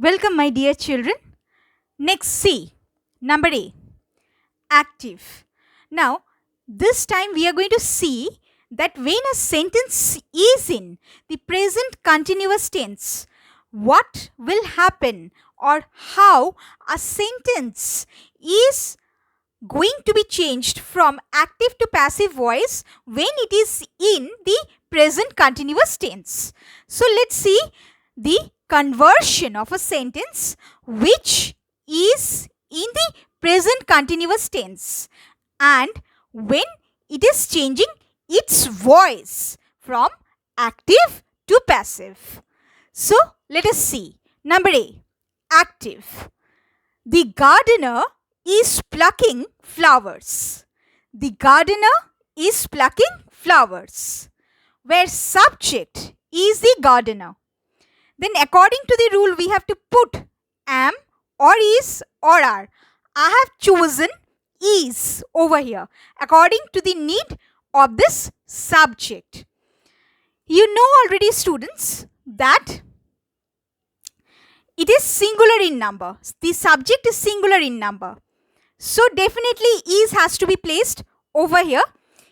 Welcome, my dear children. Next, C. Number A. Active. Now, this time we are going to see that when a sentence is in the present continuous tense, what will happen or how a sentence is going to be changed from active to passive voice when it is in the present continuous tense. So, let's see the conversion of a sentence which is in the present continuous tense and when it is changing its voice from active to passive. So, let us see. Number A. Active. The gardener is plucking flowers. The gardener is plucking flowers. Where subject is the gardener. Then according to the rule we have to put am or is or are. I have chosen is over here according to the need of this subject. You know already, students, that it is singular in number. The subject is singular in number. So definitely is has to be placed over here.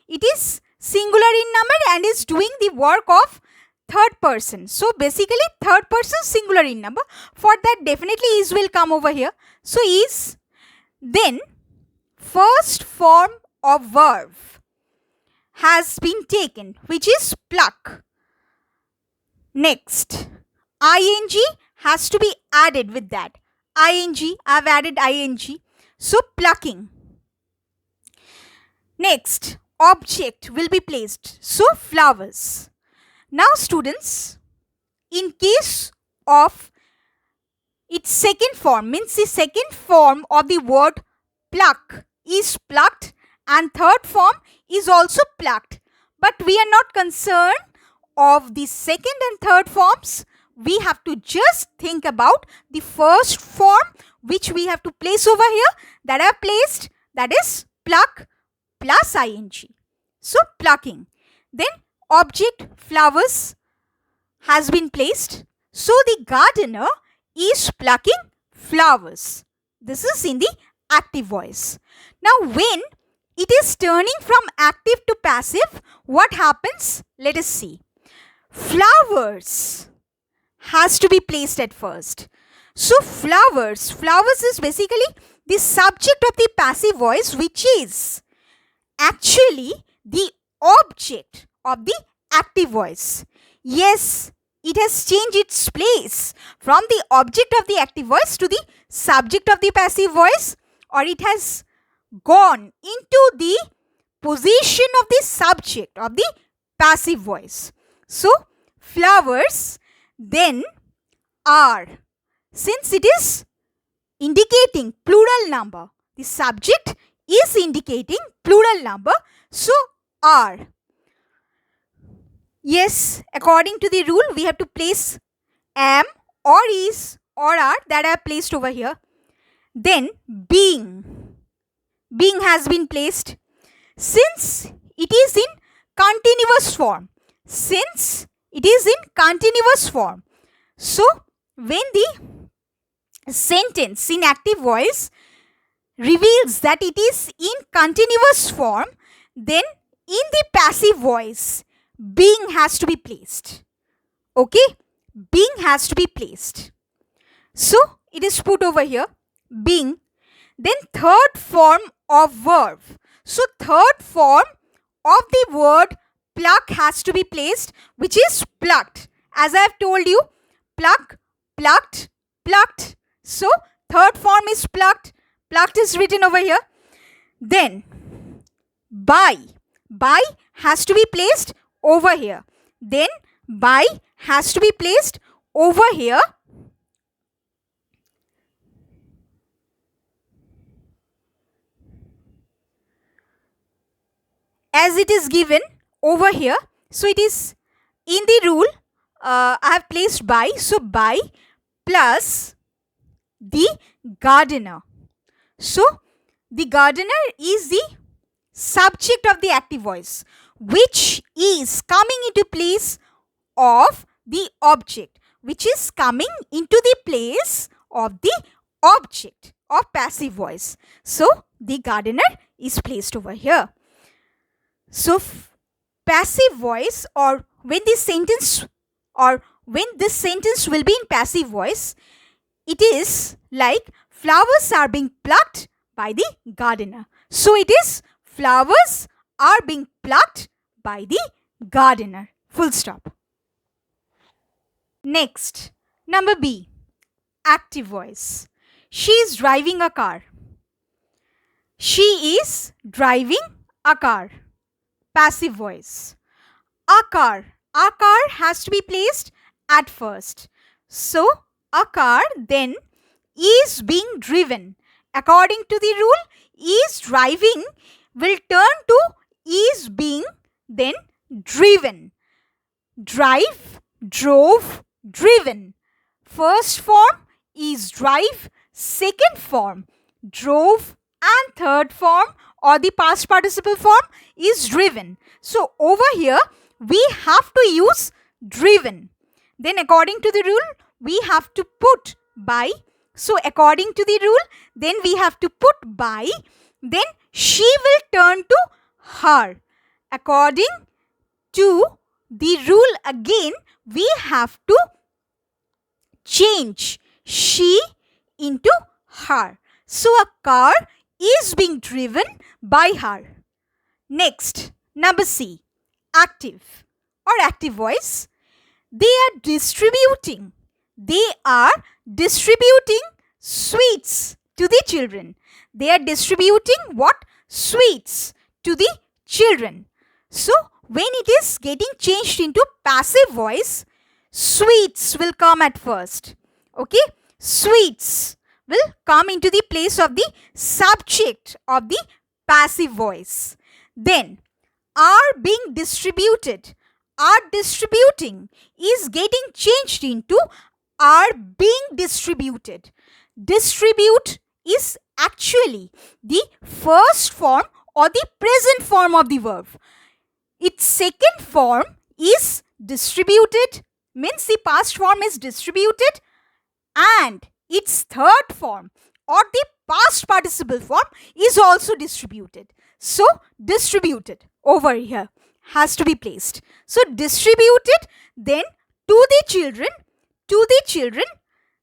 It is singular in number and is doing the work of third person. So basically third person singular in number. For that definitely is will come over here. So is. Then first form of verb has been taken, which is pluck. Next, ing has to be added with that. ing, I have added ing. So plucking. Next, object will be placed. So flowers. Now students, in case of its second form, means the second form of the word pluck is plucked and third form is also plucked. But we are not concerned of the second and third forms. We have to just think about the first form which we have to place over here, that I have placed, that is pluck plus ing. So plucking. Then object flowers has been placed. So the gardener is plucking flowers. This is in the active voice. Now when it is turning from active to passive, what happens? Let us see. Flowers has to be placed at first. So flowers is basically the subject of the passive voice, which is actually the object of the active voice. Yes, it has changed its place from the object of the active voice to the subject of the passive voice, or it has gone into the position of the subject of the passive voice. So flowers then are, since it is indicating plural number, the subject is indicating plural number, so are. Yes, according to the rule we have to place am or is or are, that I have placed over here. Then being has been placed. Since it is in continuous form, so when the sentence in active voice reveals that it is in continuous form, then in the passive voice being has to be placed. Okay, being has to be placed. So it is put over here, being. Then third form of verb. So third form of the word pluck has to be placed, which is plucked. As I have told you, pluck, plucked, plucked. So third form is plucked. Plucked is written over here. Then by has to be placed over here. Then by has to be placed over here. As it is given over here. So it is in the rule, I have placed by. So by plus the gardener. So the gardener is the subject of the active voice, which is coming into place of the object. which is coming into the place of the object of passive voice. So the gardener is placed over here. So passive voice, or when this sentence will be in passive voice, it is like flowers are being plucked by the gardener. So it is flowers are being plucked by the gardener. Full stop. Next, number B, active voice. She is driving a car. She is driving a car. Passive voice. A car has to be placed at first. So a car then is being driven. According to the rule, is driving will turn to is being, then driven. Drive, drove, driven. First form is drive, second form drove, and third form or the past participle form is driven. So over here we have to use driven. Then according to the rule we have to put by. So according to the rule then we have to put by. Then she will turn to her. According to the rule again we have to change she into her. So a car is being driven by her. Next, number C, active or active voice. They are distributing. They are distributing sweets to the children. They are distributing what? Sweets to the children. So when it is getting changed into passive voice, sweets will come at first. Okay? Sweets will come into the place of the subject of the passive voice. Then are being distributed, are distributing is getting changed into are being distributed. Distribute is actually the first form or the present form of the verb. Its second form is distributed, means the past form is distributed, and its third form or the past participle form is also distributed. So distributed over here has to be placed. So distributed, then to the children,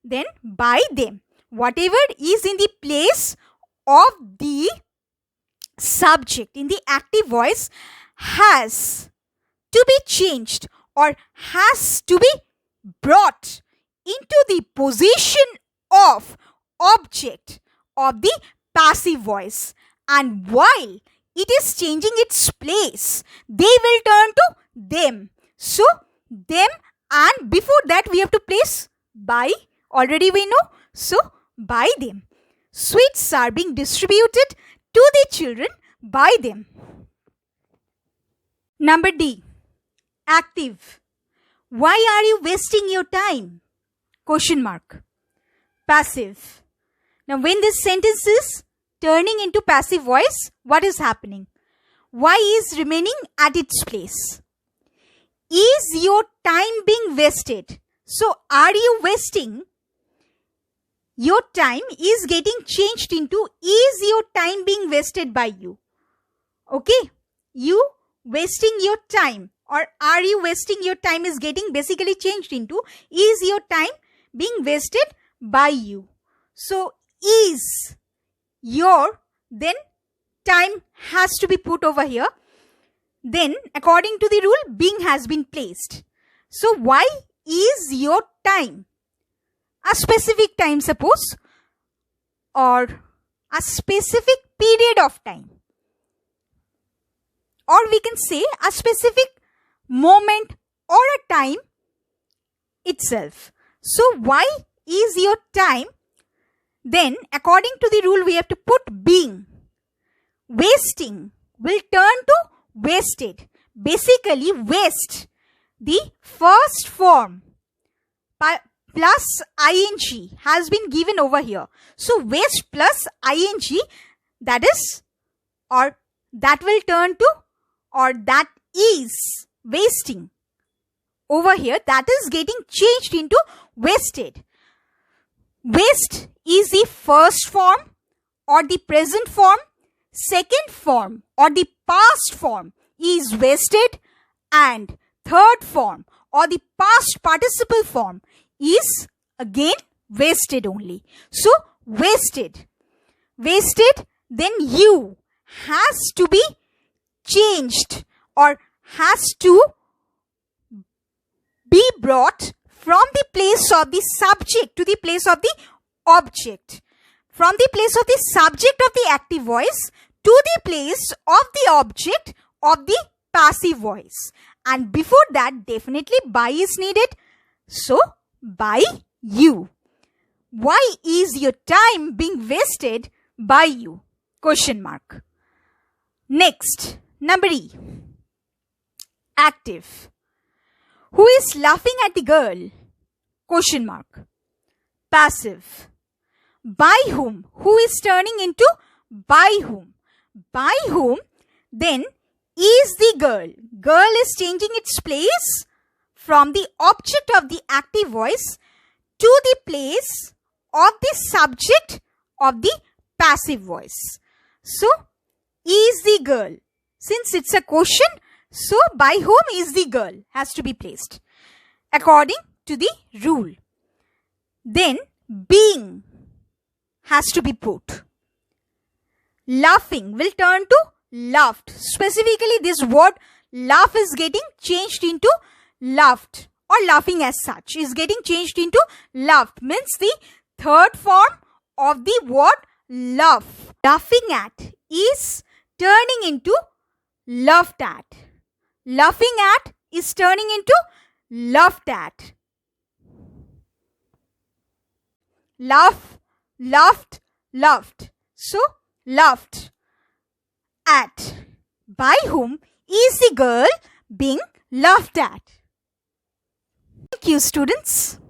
then by them. Whatever is in the place of the subject in the active voice has to be changed or has to be brought into the position of object of the passive voice. And while it is changing its place, they will turn to them. So them, and before that we have to place by, already we know. So by them. Sweets are being distributed to the children by them. Number D, active. Why are you wasting your time? Question mark. Passive. Now when this sentence is turning into passive voice, what is happening? Why is remaining at its place? Is your time being wasted? So are you wasting? Your time is getting changed into is your time being wasted by you? Okay, you wasting your time, or are you wasting your time is getting basically changed into is your time being wasted by you? So is your, then time has to be put over here. Then according to the rule being has been placed. So why is your time? A specific time suppose, or a specific period of time, or we can say a specific moment or a time itself. So why is your time? Then according to the rule we have to put being. Wasting will turn to wasted. Basically waste, the first form plus ing has been given over here. So waste plus ing, that is, or that will turn to, or that is wasting. over here, that is getting changed into wasted. Waste is the first form or the present form. Second form or the past form is wasted, and third form or the past participle form is again wasted only. So wasted. Wasted, then you has to be changed or has to be brought from the place of the subject to the place of the object. From the place of the subject of the active voice to the place of the object of the passive voice. And before that, definitely by is needed. So, by you. Why is your time being wasted by you? Question mark. Next, number E. Active. Who is laughing at the girl? Question mark. Passive. By whom? Who is turning into by whom? By whom? Then is the girl. Girl is changing its place from the object of the active voice to the place of the subject of the passive voice. So, is the girl. Since it's a question, so by whom is the girl has to be placed according to the rule. Then being has to be put. Laughing will turn to laughed. Specifically, this word laugh is getting changed into laughed, or laughing as such is getting changed into laughed. Means the third form of the word laugh. Laughing at is turning into laughed at. Laughing at is turning into laughed at. Laugh, laughed, laughed. So, laughed at. By whom is the girl being laughed at? Thank you, students.